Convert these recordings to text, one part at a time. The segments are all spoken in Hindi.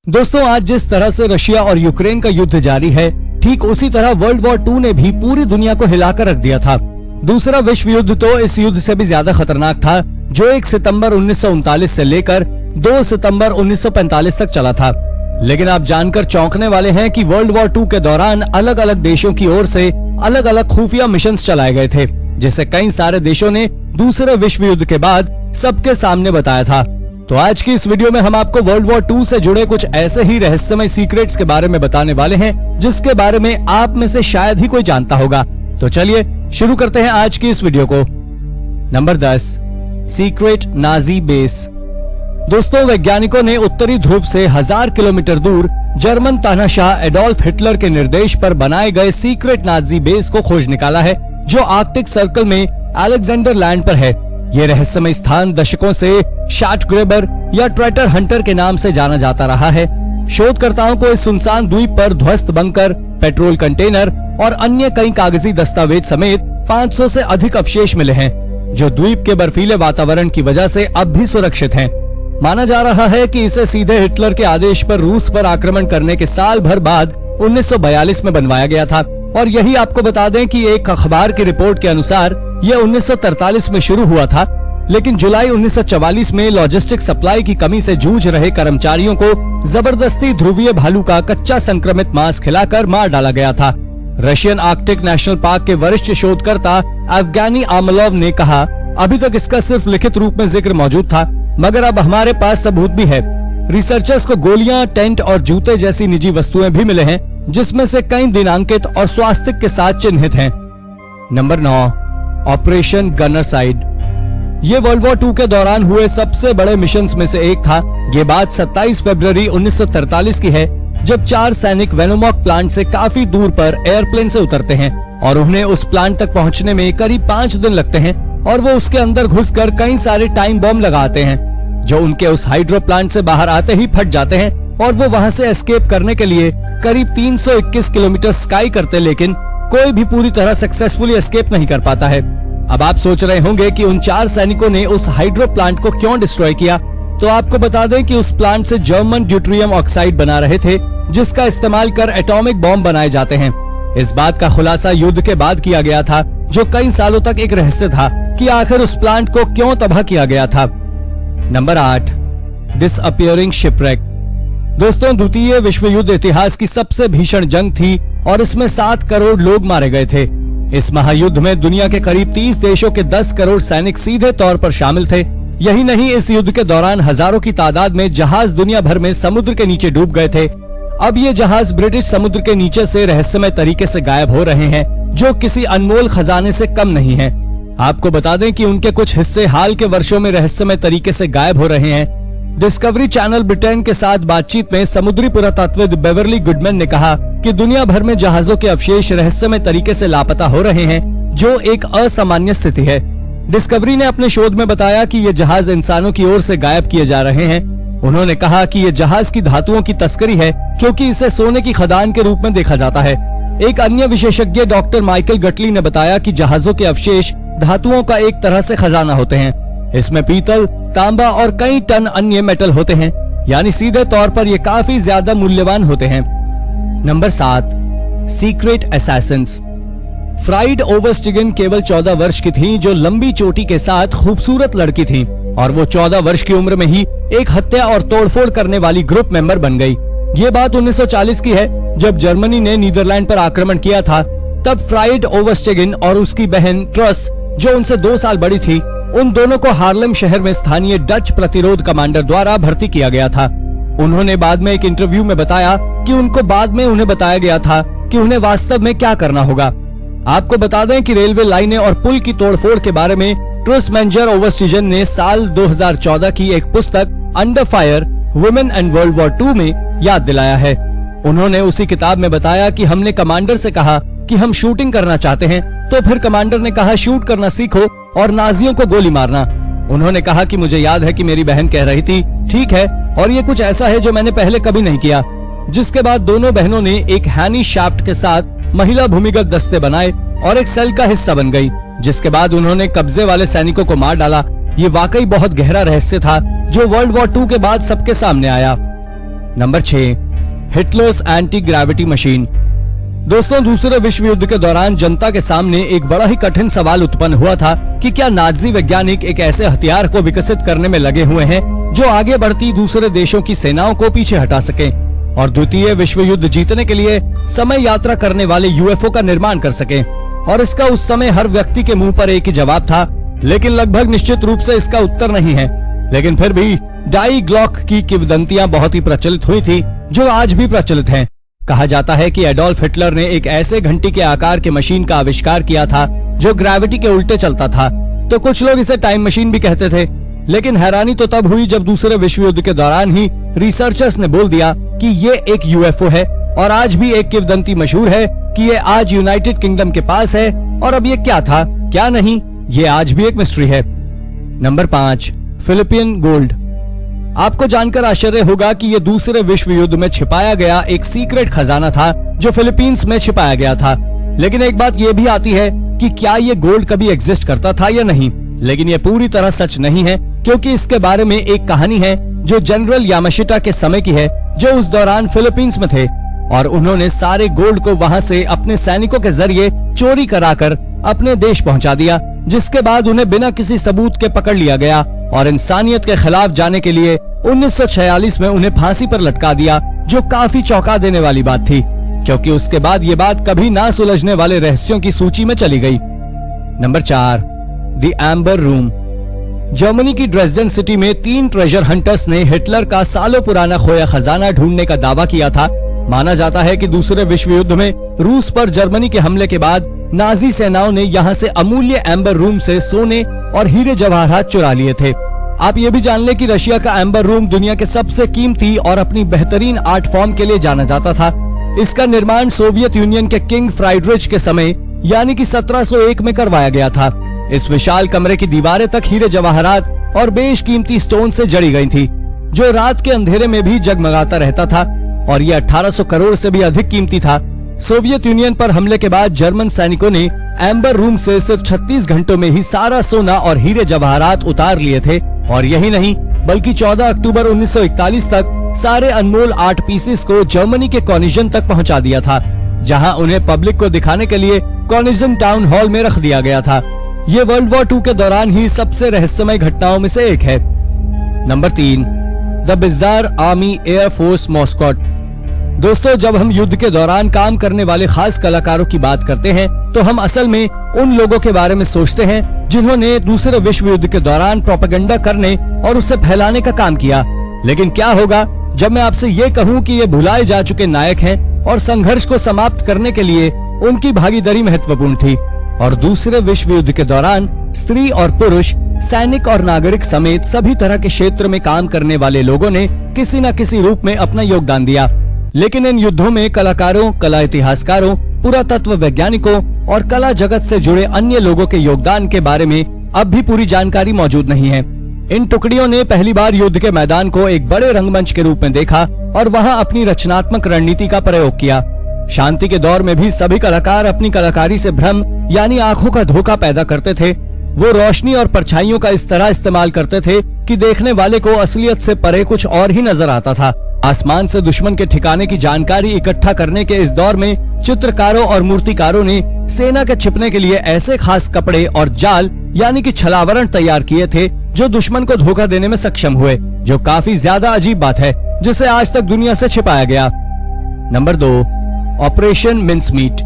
दोस्तों, आज जिस तरह से रशिया और यूक्रेन का युद्ध जारी है, ठीक उसी तरह वर्ल्ड वॉर 2 ने भी पूरी दुनिया को हिलाकर रख दिया था। दूसरा विश्व युद्ध तो इस युद्ध से भी ज्यादा खतरनाक था, जो 1 सितंबर 1939 से लेकर 2 सितंबर 1945 तक चला था। लेकिन आप जानकर चौंकने वाले हैं कि वर्ल्ड वॉर 2 के दौरान अलग अलग देशों की ओर से अलग अलग खुफिया मिशन चलाए गए थे, जिसे कई सारे देशों ने दूसरे विश्व युद्ध के बाद सबके सामने बताया था। तो आज की इस वीडियो में हम आपको वर्ल्ड वॉर 2 से जुड़े कुछ ऐसे ही रहस्यमय सीक्रेट्स के बारे में बताने वाले हैं, जिसके बारे में आप में से शायद ही कोई जानता होगा। तो चलिए शुरू करते हैं आज की इस वीडियो को। Number 10, secret Nazi base. दोस्तों, वैज्ञानिकों ने उत्तरी ध्रुव से 1000 किलोमीटर दूर जर्मन तानाशाह एडोल्फ हिटलर के निर्देश पर बनाए गए सीक्रेट नाजी बेस को खोज निकाला है, जो आर्कटिक सर्कल में अलेक्जेंडर लैंड पर है। ये रहस्यमय स्थान दशकों से शाटग्रेबर या ट्रेटर हंटर के नाम से जाना जाता रहा है। शोधकर्ताओं को इस सुनसान द्वीप पर ध्वस्त बंकर, पेट्रोल कंटेनर और अन्य कई कागजी दस्तावेज समेत 500 से अधिक अवशेष मिले हैं, जो द्वीप के बर्फीले वातावरण की वजह से अब भी सुरक्षित हैं। माना जा रहा है कि इसे सीधे हिटलर के आदेश पर रूस पर आक्रमण करने के साल भर बाद 1942 में बनवाया गया था। और यही आपको बता दें कि एक अखबार की रिपोर्ट के अनुसार यह 1943 में शुरू हुआ था, लेकिन जुलाई 1944 में लॉजिस्टिक सप्लाई की कमी से जूझ रहे कर्मचारियों को जबरदस्ती ध्रुवीय भालू का कच्चा संक्रमित मांस खिलाकर मार डाला गया था। रशियन आर्कटिक नेशनल पार्क के वरिष्ठ शोधकर्ता एवगेनी आमलोव ने कहा, अभी तक इसका सिर्फ लिखित रूप में जिक्र मौजूद था, मगर अब हमारे पास सबूत भी है। रिसर्चर्स को गोलियां, टेंट और जूते जैसी निजी वस्तुएं भी मिले हैं, जिसमें से कई दिनांकित और स्वास्तिक के साथ चिन्हित हैं। Number 9, operation Gunnerside. ये वर्ल्ड वॉर 2 के दौरान हुए सबसे बड़े मिशंस में से एक था। ये बात 27 फरवरी 1943 की है, जब 4 सैनिक वेनोमॉक प्लांट से काफी दूर पर एयरप्लेन से उतरते हैं और उन्हें उस प्लांट तक पहुंचने में करीब 5 दिन लगते हैं, और वो उसके अंदर घुसकर कई सारे टाइम बम लगाते हैं, जो उनके उस हाइड्रो प्लांट से बाहर आते ही फट जाते हैं, और वो वहां से एस्केप करने के लिए करीब 321 किलोमीटर स्काई करते, लेकिन कोई भी पूरी तरह सक्सेसफुली एस्केप नहीं कर पाता है। अब आप सोच रहे होंगे कि उन 4 सैनिकों ने उस हाइड्रो प्लांट को क्यों डिस्ट्रॉय किया। तो आपको बता दें कि उस प्लांट से जर्मन ड्यूट्रियम ऑक्साइड बना रहे थे, जिसका इस्तेमाल कर एटॉमिक बॉम्ब बनाए जाते हैं। इस बात का खुलासा युद्ध के बाद किया गया था, जो कई सालों तक एक रहस्य था कि आखिर उस प्लांट को क्यों तबाह किया गया था। Number 8, disappearing shipwreck. दोस्तों, द्वितीय विश्व युद्ध इतिहास की सबसे भीषण जंग थी और इसमें 7 करोड़ लोग मारे गए थे। इस महायुद्ध में दुनिया के करीब 30 देशों के 10 करोड़ सैनिक सीधे तौर पर शामिल थे। यही नहीं, इस युद्ध के दौरान हजारों की तादाद में जहाज दुनिया भर में समुद्र के नीचे डूब गए थे। अब ये जहाज ब्रिटिश समुद्र के नीचे से रहस्यमय तरीके से गायब हो रहे हैं, जो किसी अनमोल खजाने से कम नहीं है। आपको बता दें कि उनके कुछ हिस्से हाल के वर्षों में रहस्यमय तरीके से गायब हो रहे हैं। डिस्कवरी चैनल ब्रिटेन के साथ बातचीत में समुद्री पुरातत्वविद बेवरली गुडमैन ने कहा कि दुनिया भर में जहाजों के अवशेष रहस्यमय तरीके से लापता हो रहे हैं, जो एक असामान्य स्थिति है। डिस्कवरी ने अपने शोध में बताया कि ये जहाज इंसानों की ओर से गायब किए जा रहे हैं। उन्होंने कहा कि ये जहाज की धातुओं की तस्करी है, क्योंकि इसे सोने की खदान के रूप में देखा जाता है। एक अन्य विशेषज्ञ डॉक्टर माइकल गटली ने बताया कि जहाजों के अवशेष धातुओं का एक तरह से खजाना होते हैं। इसमें पीतल, तांबा और कई टन अन्य मेटल होते हैं, यानी सीधे तौर पर ये काफी ज्यादा मूल्यवान होते हैं। Number 7, secret Assassin's. फ्राइड ओवरस्टिगन केवल 14 वर्ष की थी, जो लंबी चोटी के साथ खूबसूरत लड़की थी, और वो 14 वर्ष की उम्र में ही एक हत्या और तोड़फोड़ करने वाली ग्रुप मेंबर बन गई। ये बात 1940 की है, जब जर्मनी ने नीदरलैंड पर आक्रमण किया था। तब फ्राइड ओवरस्टिगन और उसकी बहन ट्रस, जो उनसे 2 साल बड़ी थी, उन दोनों को हार्लेम शहर में स्थानीय डच प्रतिरोध कमांडर द्वारा भर्ती किया गया था। उन्होंने बाद में एक इंटरव्यू में बताया कि उनको बाद में उन्हें बताया गया था कि उन्हें वास्तव में क्या करना होगा। आपको बता दें कि रेलवे लाइनें और पुल की तोड़फोड़ के बारे में ट्रुस मेंजर ओवरस्टिगन ने साल 2014 की एक पुस्तक under fire women and world war 2 में याद दिलाया है। उन्होंने उसी किताब में बताया कि हमने कमांडर से कहा कि हम शूटिंग करना चाहते हैं, तो फिर कमांडर ने कहा शूट करना सीखो और नाजियों को गोली मारना। उन्होंने कहा कि मुझे याद है कि मेरी बहन कह रही थी, ठीक है, और ये कुछ ऐसा है जो मैंने पहले कभी नहीं किया। जिसके बाद दोनों बहनों ने एक हैनी शाफ्ट के साथ महिला भूमिगत दस्ते बनाए और एक सेल का हिस्सा बन गई, जिसके बाद उन्होंने कब्जे वाले सैनिकों को मार डाला। ये वाकई बहुत गहरा रहस्य था, जो वर्ल्ड वॉर 2 के बाद सबके सामने आया। Number 6, Hitler's anti gravity machine. दोस्तों, दूसरे विश्व युद्ध के दौरान जनता के सामने एक बड़ा ही कठिन सवाल उत्पन्न हुआ था कि क्या नाजी वैज्ञानिक एक ऐसे हथियार को विकसित करने में लगे हुए हैं जो आगे बढ़ती दूसरे देशों की सेनाओं को पीछे हटा सके और द्वितीय विश्व युद्ध जीतने के लिए समय यात्रा करने वाले यूएफओ का निर्माण कर सके। और इसका उस समय हर व्यक्ति के मुंह पर एक ही जवाब था, लेकिन लगभग निश्चित रूप से इसका उत्तर नहीं है। लेकिन फिर भी डाई ग्लॉक की किंवदंतियां बहुत ही प्रचलित हुई थी, जो आज भी प्रचलित हैं। कहा जाता है कि एडोल्फ हिटलर ने एक ऐसे घंटी के आकार के मशीन का आविष्कार किया था जो ग्रेविटी के उल्टे चलता था। तो कुछ लोग इसे टाइम मशीन भी कहते थे, लेकिन हैरानी तो तब हुई जब दूसरे विश्व युद्ध के दौरान ही रिसर्चर्स ने बोल दिया कि ये एक यूएफओ है। और आज भी एक किंवदंती मशहूर है कि ये आज यूनाइटेड किंगडम के पास है, और अब ये क्या था क्या नहीं, ये आज भी एक मिस्ट्री है। Number 5, Philippian gold. आपको जानकर आश्चर्य होगा कि ये दूसरे विश्व युद्ध में छिपाया गया एक सीक्रेट खजाना था जो फिलीपींस में छिपाया गया था। लेकिन एक बात ये भी आती है कि क्या ये गोल्ड कभी एग्जिस्ट करता था या नहीं। लेकिन ये पूरी तरह सच नहीं है, क्योंकि इसके बारे में एक कहानी है जो जनरल यामाशिटा के समय की है, जो उस दौरान फिलीपींस में थे और उन्होंने सारे गोल्ड को वहां से अपने सैनिकों के जरिए चोरी कराकर अपने देश पहुंचा दिया, जिसके बाद उन्हें बिना किसी सबूत के पकड़ लिया गया और इंसानियत के खिलाफ जाने के लिए 1946 में उन्हें फांसी पर लटका दिया, जो काफी चौंका देने वाली बात थी, क्योंकि उसके बाद ये बात कभी ना सुलझने वाले रहस्यों की सूची में चली गई। Number 4, the amber room. Germany की ड्रेसडेन सिटी में 3 ट्रेजर हंटर्स ने हिटलर का सालों पुराना खोया खजाना ढूंढने का दावा किया था। माना जाता है कि दूसरे विश्व युद्ध में रूस पर जर्मनी के हमले के बाद नाजी सेनाओं ने यहाँ से अमूल्य एम्बर रूम से सोने और हीरे जवाहरात चुरा लिए थे। आप ये भी जान ले कि रशिया का एम्बर रूम दुनिया के सबसे कीमती और अपनी बेहतरीन आर्ट फॉर्म के लिए जाना जाता था। इसका निर्माण सोवियत यूनियन के किंग फ्राइडरिच के समय यानी कि 1701 में करवाया गया था। इस विशाल कमरे की दीवारें तक हीरे जवाहरात और बेशकीमती स्टोन से जड़ी गई थी, जो रात के अंधेरे में भी जगमगाता रहता था, और ये 1800 करोड़ से भी अधिक कीमती था। सोवियत यूनियन पर हमले के बाद जर्मन सैनिकों ने एम्बर रूम से सिर्फ 36 घंटों में ही सारा सोना और हीरे जवाहरात उतार लिए थे। और यही नहीं, बल्कि 14 अक्टूबर 1941 तक सारे अनमोल आर्ट पीसेस को जर्मनी के कॉनिजन तक पहुंचा दिया था, जहां उन्हें पब्लिक को दिखाने के लिए कॉनिजन टाउन हॉल में रख दिया गया था। ये वर्ल्ड वॉर 2 के दौरान ही सबसे रहस्यमय घटनाओं में से एक है। Number 3, the bizarre army air force mascot. दोस्तों, जब हम युद्ध के दौरान काम करने वाले खास कलाकारों की बात करते हैं, तो हम असल में उन लोगों के बारे में सोचते हैं जिन्होंने दूसरे विश्व युद्ध के दौरान प्रोपेगेंडा करने और उसे फैलाने का काम किया। लेकिन क्या होगा जब मैं आपसे ये कहूँ कि ये भुलाए जा चुके नायक हैं और संघर्ष को समाप्त करने के लिए उनकी भागीदारी महत्वपूर्ण थी। और दूसरे विश्व युद्ध के दौरान स्त्री और पुरुष, सैनिक और नागरिक समेत सभी तरह के क्षेत्र में काम करने वाले लोगों ने किसी न किसी रूप में अपना योगदान दिया। लेकिन इन युद्धों में कलाकारों, कला इतिहासकारों, पुरातत्व वैज्ञानिकों और कला जगत से जुड़े अन्य लोगों के योगदान के बारे में अब भी पूरी जानकारी मौजूद नहीं है। इन टुकड़ियों ने पहली बार युद्ध के मैदान को एक बड़े रंगमंच के रूप में देखा और वहां अपनी रचनात्मक रणनीति का प्रयोग किया। शांति के दौर में भी सभी कलाकार अपनी कलाकारी से भ्रम यानी आंखों का धोखा पैदा करते थे। वो रोशनी और परछाइयों का इस तरह इस्तेमाल करते थे कि देखने वाले को असलियत से परे कुछ और ही नजर आता था। आसमान से दुश्मन के ठिकाने की जानकारी इकट्ठा करने के इस दौर में चित्रकारों और मूर्तिकारों ने सेना के छिपने के लिए ऐसे खास कपड़े और जाल यानी कि छलावरण तैयार किए थे जो दुश्मन को धोखा देने में सक्षम हुए, जो काफी ज्यादा अजीब बात है, जिसे आज तक दुनिया से छिपाया गया। Number 2, operation Mincemeat.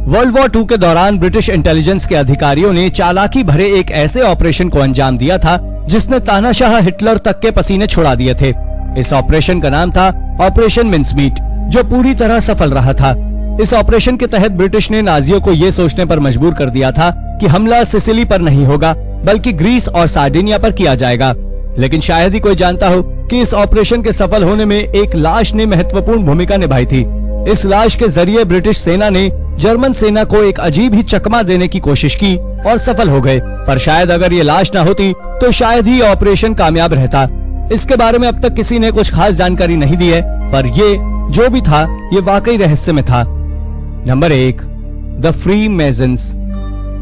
World war 2 के दौरान ब्रिटिश इंटेलिजेंस के अधिकारियों ने चालाकी भरे एक ऐसे ऑपरेशन को अंजाम दिया था जिसने तानाशाह हिटलर तक के पसीने छुड़ा दिए थे। इस ऑपरेशन का नाम था ऑपरेशन मिन्समीट, जो पूरी तरह सफल रहा था। इस ऑपरेशन के तहत ब्रिटिश ने नाजियों को ये सोचने पर मजबूर कर दिया था कि हमला सिसिली पर नहीं होगा, बल्कि ग्रीस और सार्डिनिया पर किया जाएगा। लेकिन शायद ही कोई जानता हो कि इस ऑपरेशन के सफल होने में एक लाश ने महत्वपूर्ण भूमिका निभाई थी। इस लाश के जरिए ब्रिटिश सेना ने जर्मन सेना को एक अजीब ही चकमा देने की कोशिश की और सफल हो गए। पर शायद अगर ये लाश न होती तो शायद ही ऑपरेशन कामयाब रहता। इसके बारे में अब तक किसी ने कुछ खास जानकारी नहीं दी है, पर ये जो भी था ये वाकई रहस्य में था। Number 1, the freemasons.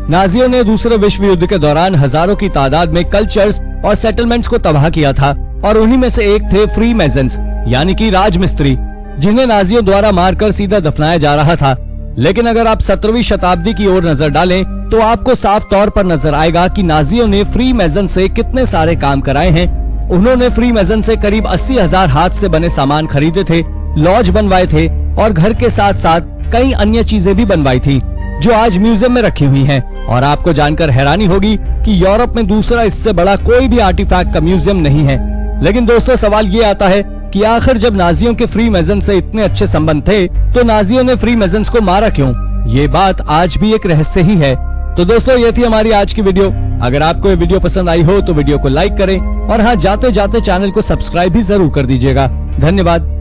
नाजियों ने दूसरे विश्व युद्ध के दौरान हजारों की तादाद में कल्चर्स और सेटलमेंट्स को तबाह किया था और उन्हीं में से एक थे फ्री मेजन्स, यानी कि राजमिस्त्री, जिन्हें नाजियों द्वारा मारकर सीधा दफनाया जा रहा था। लेकिन अगर आप 17वीं शताब्दी की ओर नजर डालें तो आपको साफ तौर पर नजर आएगा कि नाजियों ने फ्री मेजन से कितने सारे काम कराए हैं। उन्होंने फ्री मेजन से करीब 80,000 हाथ से बने सामान खरीदे थे, लॉज बनवाए थे और घर के साथ साथ कई अन्य चीजें भी बनवाई थी जो आज म्यूजियम में रखी हुई हैं। और आपको जानकर हैरानी होगी कि यूरोप में दूसरा इससे बड़ा कोई भी आर्टिफैक्ट का म्यूजियम नहीं है। लेकिन दोस्तों, सवाल ये आता है कि आखिर जब नाजियों के फ्री मेजन से इतने अच्छे संबंध थे तो नाजियों ने फ्री मेजन्स को मारा क्यों? ये बात आज भी एक रहस्य ही है। तो दोस्तों, ये थी हमारी आज की वीडियो। अगर आपको ये वीडियो पसंद आई हो तो वीडियो को लाइक करें और हाँ, जाते जाते चैनल को सब्सक्राइब भी जरूर कर दीजिएगा। धन्यवाद।